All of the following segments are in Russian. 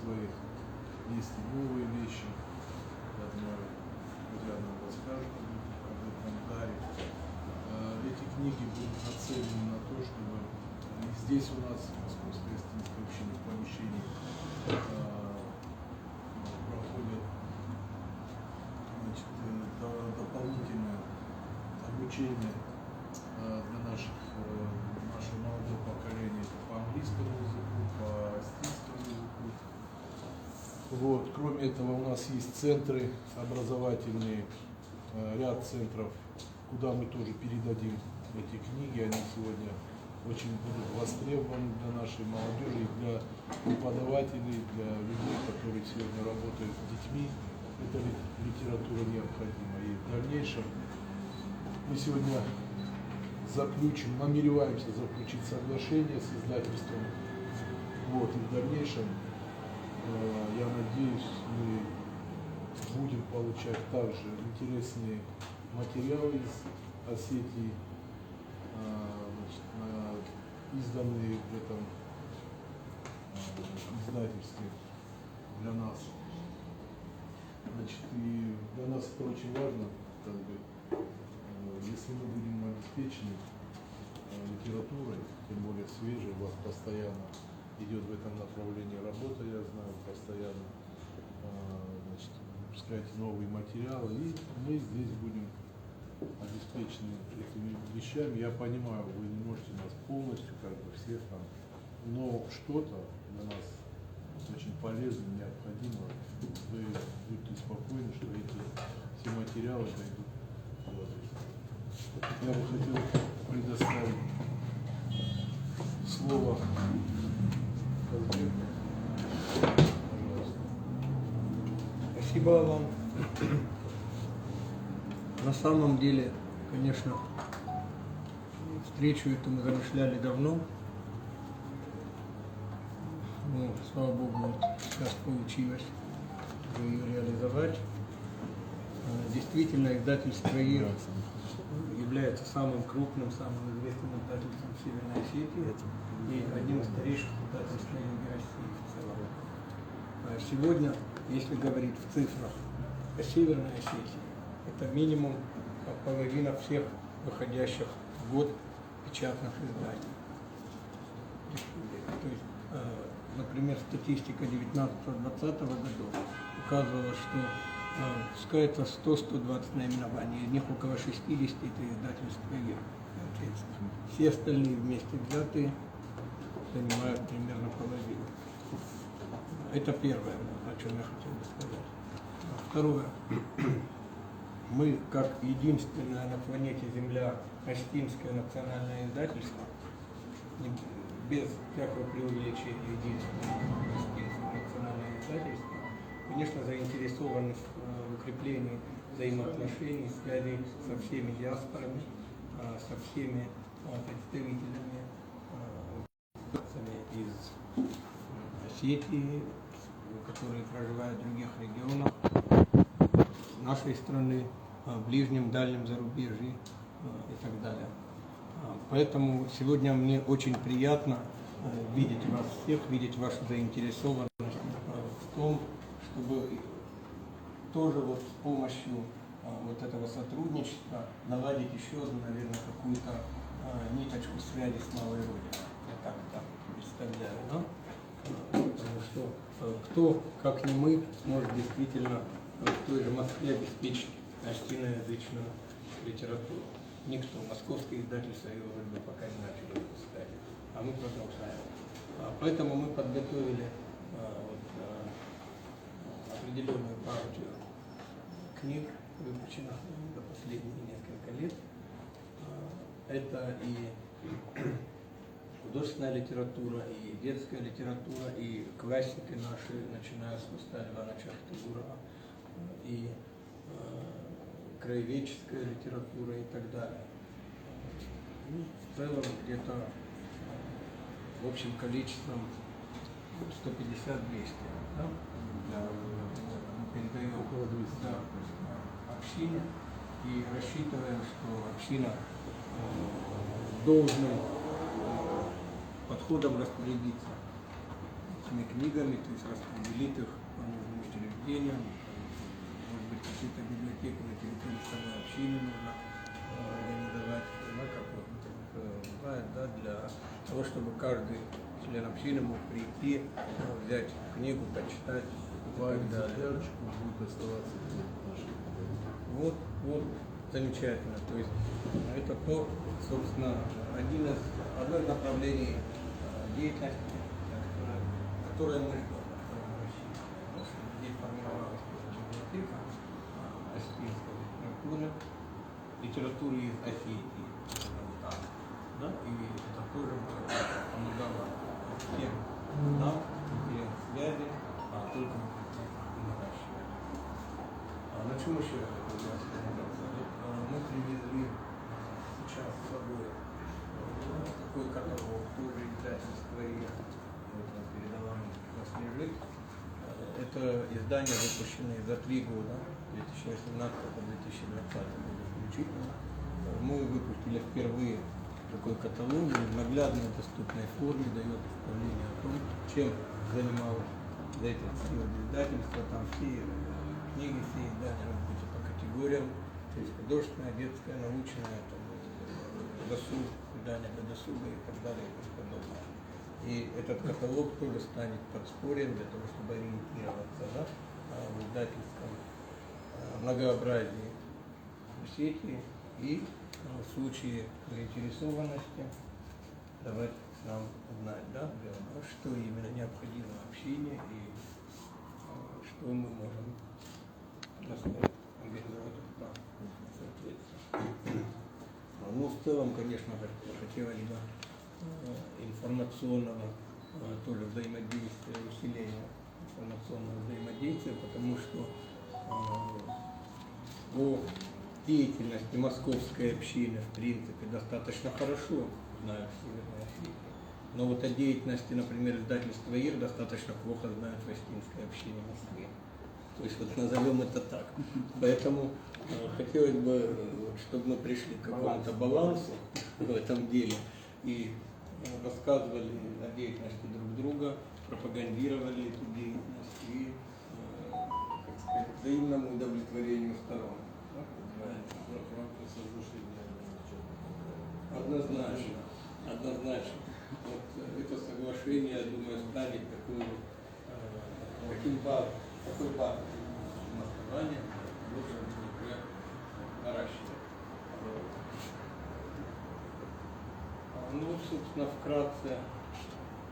своих. Есть и новые вещи. Я думаю, друзья нам расскажут об этом даре. Эти книги будут нацелены на то, чтобы и здесь у нас, в Московской Истинской общине, в помещении проходят, значит, дополнительное обучение для нашего молодого поколения по английскому языку, по астинскому языку. Вот. Кроме этого, у нас есть центры образовательные, ряд центров, куда мы тоже передадим эти книги. Они сегодня очень будут востребованы для нашей молодежи, и для преподавателей, для людей, которые сегодня работают с детьми. Эта литература необходима. И в дальнейшем мы сегодня намереваемся заключить соглашение с издательством. Вот, и в дальнейшем, я надеюсь, мы будем получать также интересные материалы из Осетии, изданные в этом издательстве для нас. Значит, и для нас это очень важно, если мы будем обеспечены литературой, тем более свежей, у вас постоянно идет в этом направлении работа, я знаю, постоянно, значит, пускать новые материалы, и мы здесь будем обеспечены этими вещами. Я понимаю, вы не можете нас полностью, всех там, но что-то для нас очень полезно, необходимо. Вы будьте спокойны, что эти все материалы дойдут до вас. Я бы хотел предоставить слово Казбеку. Пожалуйста. Спасибо вам. На самом деле, конечно, встречу эту мы замышляли давно. Но, слава Богу, вот сейчас получилось ее реализовать. Действительно, издательство ИР является самым крупным, самым известным издательством в Северной Осетии и одним из старейших издательств на юге России в целом. Сегодня, если говорить в цифрах, о Северной Осетии, это минимум половина всех выходящих в год печатных изданий. То есть, например, статистика 19-20 годов указывала, что пускай это 100-120 наименований, из них около 60 это издательство ИР. Все остальные вместе взятые занимают примерно половину. Это первое, о чем я хотел бы сказать. Второе. Мы, как единственное на планете Земля Астинское национальное издательство, без всякого преувеличения единственное Астинское национальное издательство, конечно, заинтересованы в укреплении взаимоотношений, связей со всеми диаспорами, со всеми представителями из Осетии, которые проживают в других регионах нашей страны, в ближнем, дальнем зарубежье и так далее. Поэтому сегодня мне очень приятно видеть вас всех, видеть вашу заинтересованность в том, чтобы тоже вот с помощью вот этого сотрудничества наладить еще одну, наверное, какую-то ниточку связи с малой родиной. Я так представляю, да? Потому что кто, как не мы, сможет действительно в той же Москве обеспечить астиноязычную литературу. Никто. Московское издательство его вроде пока не начали выпускать, а мы продолжаем. Поэтому мы подготовили определенную партию книг, выпущенных за последние несколько лет. Это и художественная литература, и детская литература, и классики наши, начиная с Уста Ивановича Ахтыгурова, и краеведческая литература и так далее. Ну, в целом где-то в общем количеством 150-200, да? Мы передаем около 200 общине и рассчитываем, что община должным подходом распорядиться этими книгами, то есть распределить их по нужным учреждениям, может быть, какую-то библиотеку на территории самой общины нужно организовать, да, как вот бывает, да, для того, чтобы каждый член общины мог прийти, взять книгу, почитать. Лайк, заявочку будет оставаться в нашей. Вот, замечательно. То есть это то, собственно, одно из направлений деятельности, которое мы здесь формировалась библиотека осетинской литературы из Осетии, да, и это тоже помогало всем нам, всем связи, только наращивать. На чем еще я хотел бы остановиться? Мы привезли сейчас с собой такой каталог, тоже издательство и передала мне, у нас лежит. Это издание, выпущенное за 3 года, 2018 по 2020 году включительно. Мы выпустили впервые такой каталог в наглядной доступной форме, дает представление о том, чем занималось за этот период издательства, там все книги, все издания по категориям, то есть художественная, детская, научная, там, досуг, издания для досуга и так далее и тому подобное. И этот каталог тоже станет подспорьем для того, чтобы ориентироваться, да, в издательском многообразии в сети и в случае заинтересованности давать нам знать, да, что именно необходимо в общине и что мы можем организовать соответственно. Ну, в целом, конечно, хотелось бы информационного тоже взаимодействия, усиления информационного взаимодействия, потому что о деятельности московской общины, в принципе, достаточно хорошо знают в Северной Осетии. Но вот о деятельности, например, издательства ИР достаточно плохо знают в Осетинской общине в Москве. То есть вот назовем это так. Поэтому хотелось бы, чтобы мы пришли к какому-то балансу в этом деле и рассказывали о деятельности друг друга, пропагандировали эту деятельность и, как сказать, взаимному удовлетворению сторон. Однозначно. Вот это соглашение, я думаю, станет такой базовым основанием, лучше уже наращивать. Ну, собственно, вкратце,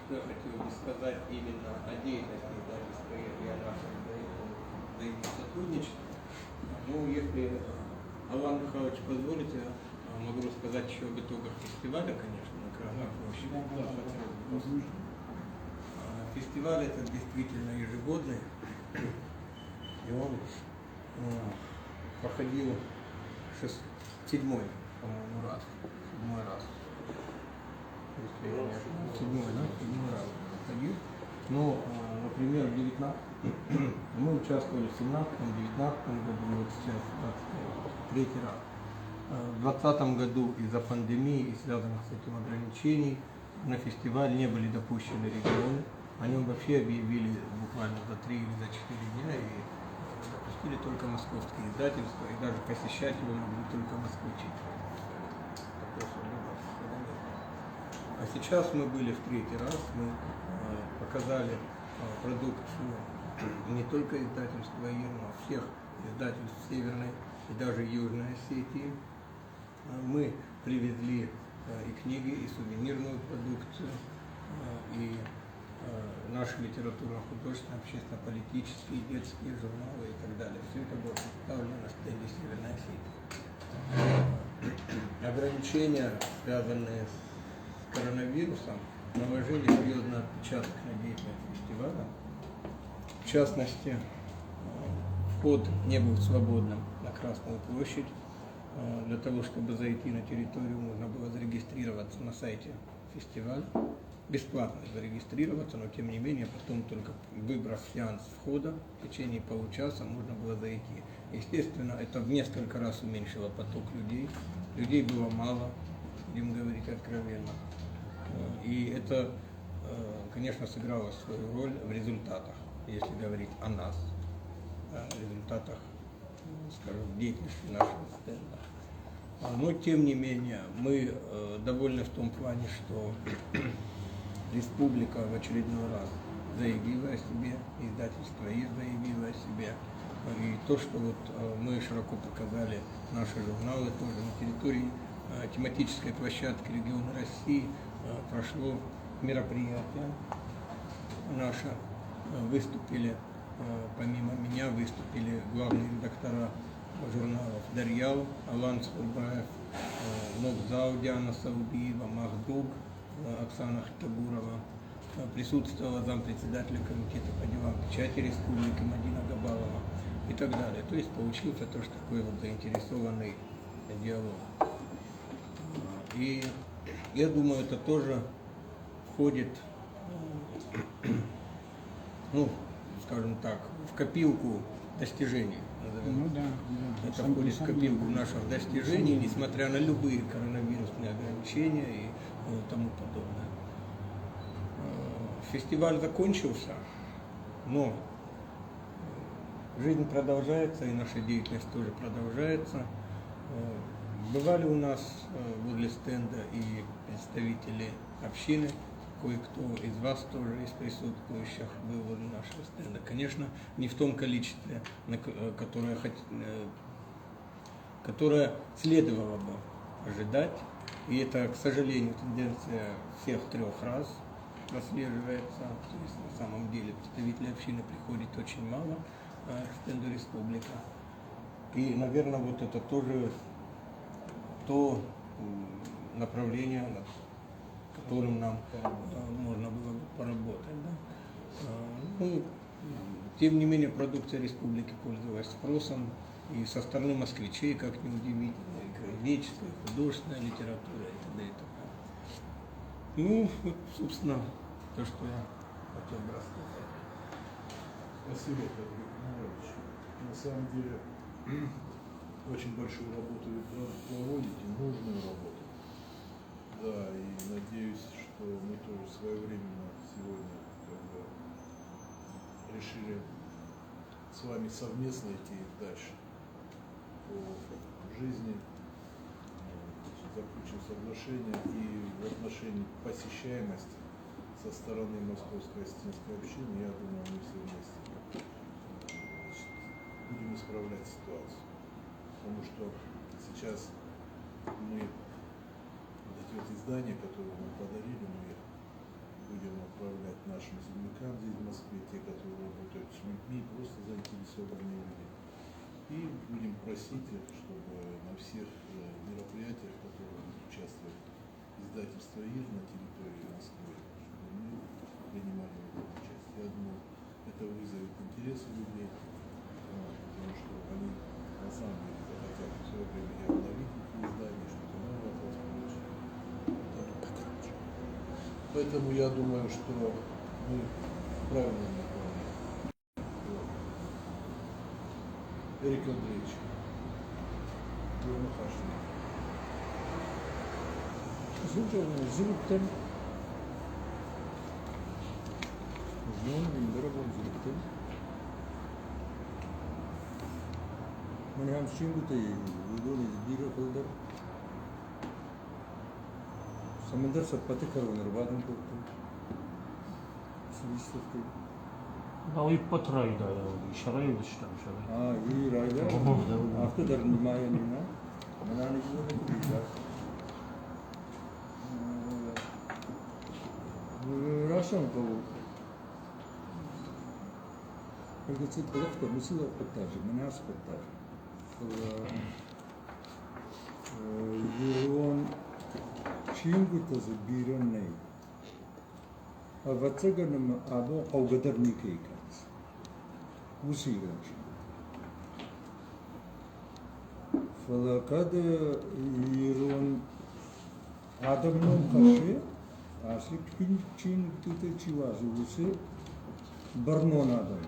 что я хотел бы сказать именно о деятельности издательства и о нашем взаимосотрудничестве. Ну, если Алан Михайлович позволит, я могу рассказать еще об итогах фестиваля, конечно, на Красной площади. Фестиваль это действительно ежегодный, и он проходил седьмой, по-моему, раз. Если я не ошибаюсь, седьмой раз проходил. Ну, например, мы участвовали в 17-19 году, вот сейчас 23 раз. В 2020 году из-за пандемии и связанных с этим ограничений на фестиваль не были допущены регионы. О нем вообще объявили буквально за 3 или за 4 дня и допустили только московские издательства, и даже посещать его могли только москвичи. А сейчас мы были в 3-й раз, мы показали продукцию не только издательства ИР, но всех издательств Северной и даже Южной Осетии. Мы привезли и книги, и сувенирную продукцию, и наши литературно-художественные, общественно-политические, детские журналы и так далее. Все это было представлено на стенде Северной Осетии. Ограничения, связанные с коронавирусом, наложили серьезный отпечаток на деятельность фестиваля. В частности, вход не был свободным на Красную площадь. Для того, чтобы зайти на территорию, нужно было зарегистрироваться на сайте фестиваля. Бесплатно зарегистрироваться, но тем не менее, потом только выбрав сеанс входа, в течение получаса можно было зайти. Естественно, это в несколько раз уменьшило поток людей. Людей было мало, будем говорить откровенно. И это, конечно, сыграла свою роль в результатах, если говорить о нас, о результатах, скажем, деятельности нашего стенда. Но, тем не менее, мы довольны в том плане, что республика в очередной раз заявила о себе, издательство ИР заявило о себе. И то, что вот мы широко показали наши журналы тоже на территории тематической площадки региона России, прошло мероприятие наше, выступили, помимо меня, выступили главные редактора журналов Дарьял, Алан Сурбаев, Нокзау Диана Саудиева, Махдуг Оксана Хтагурова, присутствовала зампредседателя комитета по делам печати республики Мадина Габалова и так далее. То есть получился тоже такой вот заинтересованный диалог. И я думаю, это тоже входит, ну, скажем так, в копилку достижений. Ну да, да. Это входит в копилку наших достижений, несмотря на любые коронавирусные ограничения и тому подобное. Фестиваль закончился, но жизнь продолжается, и наша деятельность тоже продолжается. Бывали у нас возле стенда и представители общины, кое-кто из вас тоже, из присутствующих, был возле нашего стенда. Конечно, не в том количестве, которое следовало бы ожидать. И это, к сожалению, тенденция всех трех раз прослеживается. То есть на самом деле представителей общины приходит очень мало к стенду республика. И, наверное, вот это тоже то направление, над которым нам можно было бы поработать. Да? Ну, тем не менее, продукция республики пользовалась спросом и со стороны москвичей, как ни удивительно, и краеведческая, и художественная литература, и т.д. и т.п. Ну, вот, собственно, то, что я хотел бы рассказать. Спасибо, Петр Иванович. На самом деле, очень большую работу вы проводите, нужную работу. Да, и надеюсь, что мы тоже своевременно сегодня решили с вами совместно идти дальше по жизни, заключим соглашение, и в отношении посещаемости со стороны Московской Осетинской общины, я думаю, мы все вместе будем исправлять ситуацию. Потому что сейчас мы вот эти вот издания, которые мы подарили, мы их будем отправлять нашим землякам здесь в Москве, те, которые работают с людьми, просто заинтересованные люди. И будем просить их, чтобы на всех мероприятиях, в которых будет участвовать издательство ИР на территории Москвы, чтобы мы принимали в этом участие. Я думаю, это вызовет интерес у людей, потому что они на самом деле захотят все время и обновить эти издания, что-то новое получить. Поэтому я думаю, что мы правильно направляем. Эрик Андреевич, вы нахождение. Zülükten uzun günleri bu zülükten hani hem şimdi de böyle bir kadar समंदर सत्पथी करवणार बादन करतो सुविस्ते او يبطري دا يا شراي وشتم شراي iyi rayda hafta darmaya nina manani bunu kuduyacak Russian ko Perché c'è detto mi si aspettare, me ne aspettare. Юрон Чингута забирен не. А вацаганам або қаугадар никейканс. Усигаш. Фалакад Юрон адамном каше Аши чин туте чиважи усе барнон адам.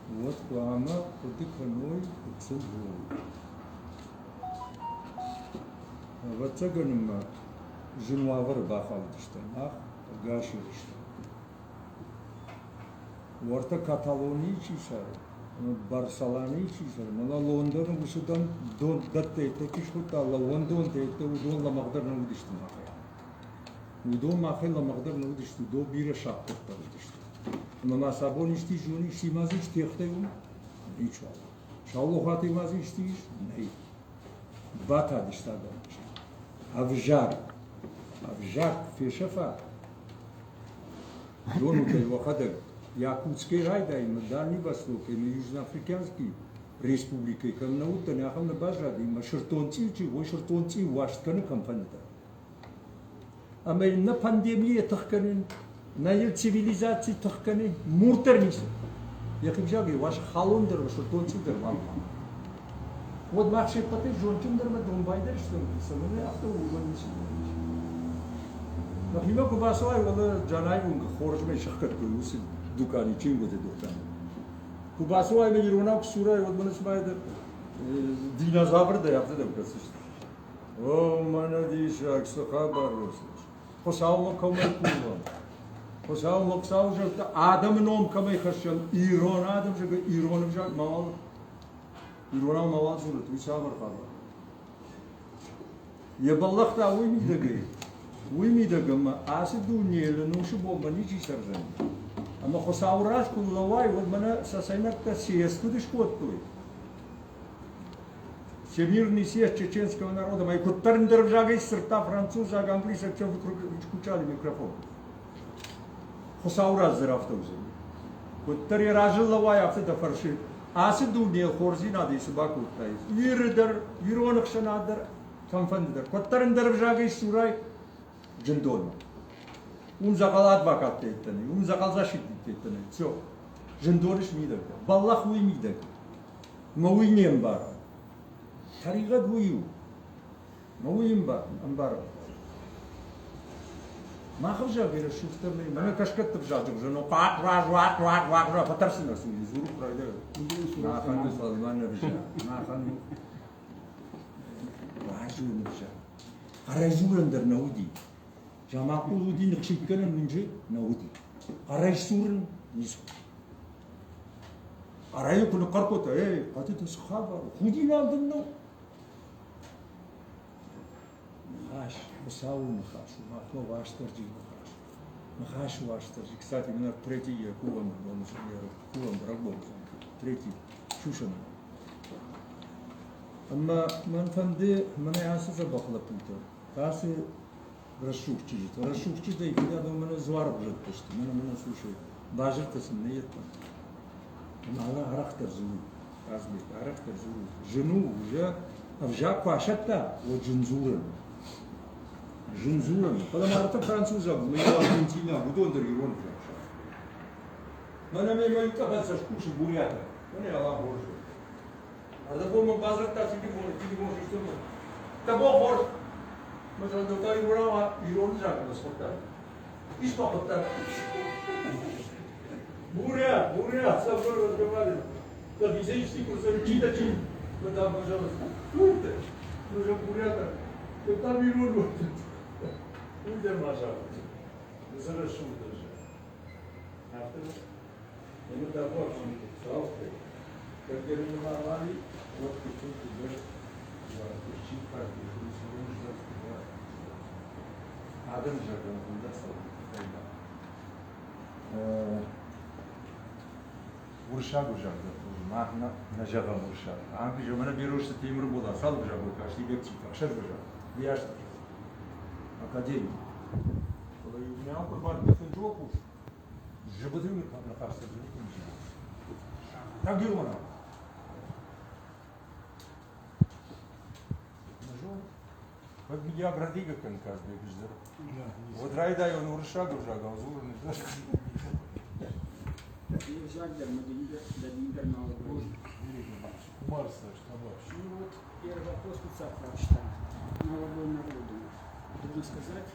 Вот плама потыканой цугу. Вацаганма жинуавар бахалтышта, ах гаширышта. Orta Kataloniya çizar, Barcelona çizar. Mana London usudan don datte tekiş hutta London tete udon la maqdar na udishtu maqya. Udon maqya la maqdar na udishtu do bira şaqt da udishtu. Ama sabon işti juni şimaz işti xteyum. İnşallah. Şallo xatimaz işti ney. Bata diştada. Avjar feşafa. Дон Вахадер, Якутский рай, да, и на Дальний Восток, и на Южноафриканский республики, към наута, няхам на бажади, има шартонци, че во шартонци ваштканы кампанията. Ама на пандемия тахканы, на ел цивилизации тахканы, муртер ниса. Яким жаги, ваш халондер, ваш шартонци дер вам. Вот махше пате жончундер ма донбайдер, что самане авто угон ниса. Например, Кубасуай, вона Джанай унга хоржме шахкат куюси дукани чинготе дукани. Кубасуай ме ирона ксурай вот мана смайда динозавр да yaptı da kısış. O mana dişak sahabar olsun. Hosavmo kamay kullan. Hosavmo ksavjak adam nom kamay khasham İran adam jag İran jak mal. İran mal surat usavar khabar. Yaballah da uymi da gay. Uymi da gama asidu niyel nuşu bombani ci sarjan. Ama hosavrash kullavai вот mana sasaynak ta сиеску дишкоттуй. Всемирный съезд чеченского народа, мои кутарн держага из сорта француза, английса, чем включали микрофон. Хосаураз за автобусом. Кутари ражиллавай авто фарши. Asidu niyel хорзи надо и собаку тайс. Вирдер, виронах шанадер, камфандер. Кутарн держага из сурай. Джендон. Un zakal advokat etteni, un zakal zaşit etteni. Все. Джендориш мидак. Баллах уй мидак. Ma uyniem bar. Tariqat uyu. Ma uyim bar, ambar. Ma khavja bir shufterni. Mana kashkat tabjad jeno qaq qaq patarsın rasul. Zuru prayda. Ma khandu Salman nabija. Ma khandu. Rajul nabija. Qarajulender naudi. Jamakulu naqshikana minje naudi. Qarajsurun nisu. Arayı kulu karkota, patates khabar. Khudi aldın no. Нахаш, усау нахаш, махно ваштарджи нахаш. Нахаш ваштарджи. Кстати, у нас третий куван, куван драгбок. Третий шушан. Amma man fande mana yası zabakla pulta. Tası расшухчи. Расшухчи да и когда до мене звар бжат почти. Мене слушай. Бажата съм не ето. Мала характер зulu. Разби характер zulu. Жену уже авжа квашата от жинзурен. Жинзурен. Когда марта француза, мы его Аргентина, будондер ирон бжа. Мене ме мой кабаца шкуши бурята. Мене ала боржа. А да бома базарта тиги боржа что мы. Да бо борж. Mesela doktor Ibrahim'a ironi yapıyoruz hatta. İş bakıpta. Buraya, sabır rozmawiali. To widzieliście, kurczę, czytać im. No tam możemy, kurde, może burята. To tam ironu. Kurde masza. Zaraz szumę, że. A wtedy? No to właśnie, całkiem. Jak kierowali, łatwo szumę, że ścipa, Adam jagam bunda savda. Urshag ujagda. Mahna najagam urshag. Anki jomana biroshta timur bola sal ujagda. Kashi bekçi fakşer ujagda. Diyashta. Akademi. Ola yuvnyav kurban bütün jokuş. Jibadın kapna kasta jibadın. Tak yuvana. Вот меня градига конказ бегждер. Вот райда он уршагу жага, узурный. Марса, что больше? Ну вот первый вопрос Куцак прочитал. Молодой народу. Должен сказать,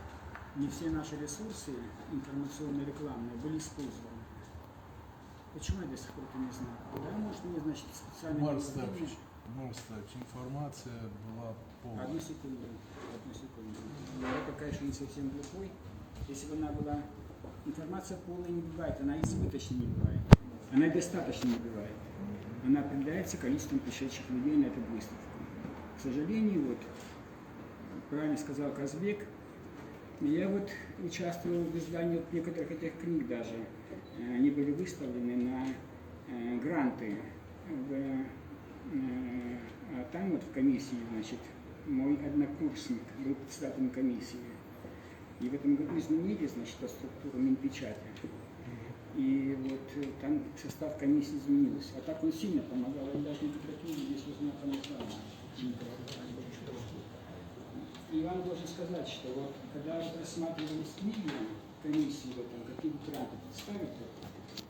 не все наши ресурсы информационные, рекламные были использованы. Почему я до сих пор это не знаю? Да, может, мне, значит, специально... Марставич, информация была полная. Одну секунду. Я пока еще не совсем глухой. Если бы она была... Информация полная не бывает, она избыточной не бывает. Она достаточно не бывает. Она определяется количеством пришедших людей на эту выставку. К сожалению, вот, правильно сказал Казбек, я вот участвовал в издании вот некоторых этих книг даже. Они были выставлены на гранты. А там вот в комиссии, значит, мой однокурсник был председателем комиссии. И в этом году изменили, значит, структуру Минпечати. И вот там состав комиссии изменился. А так он сильно помогал. Я даже некоторые книги здесь узнал там И вам должен сказать, что вот когда вот рассматривались книги комиссии, вот, там, какие гранты представить,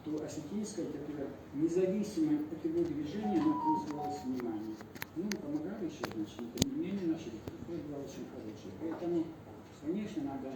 то осетинская, например, независимо от его движения, она пользовалась вниманием. Ну, помогали еще, значит, тем не менее, наша литература была очень хорошая. Поэтому, конечно, надо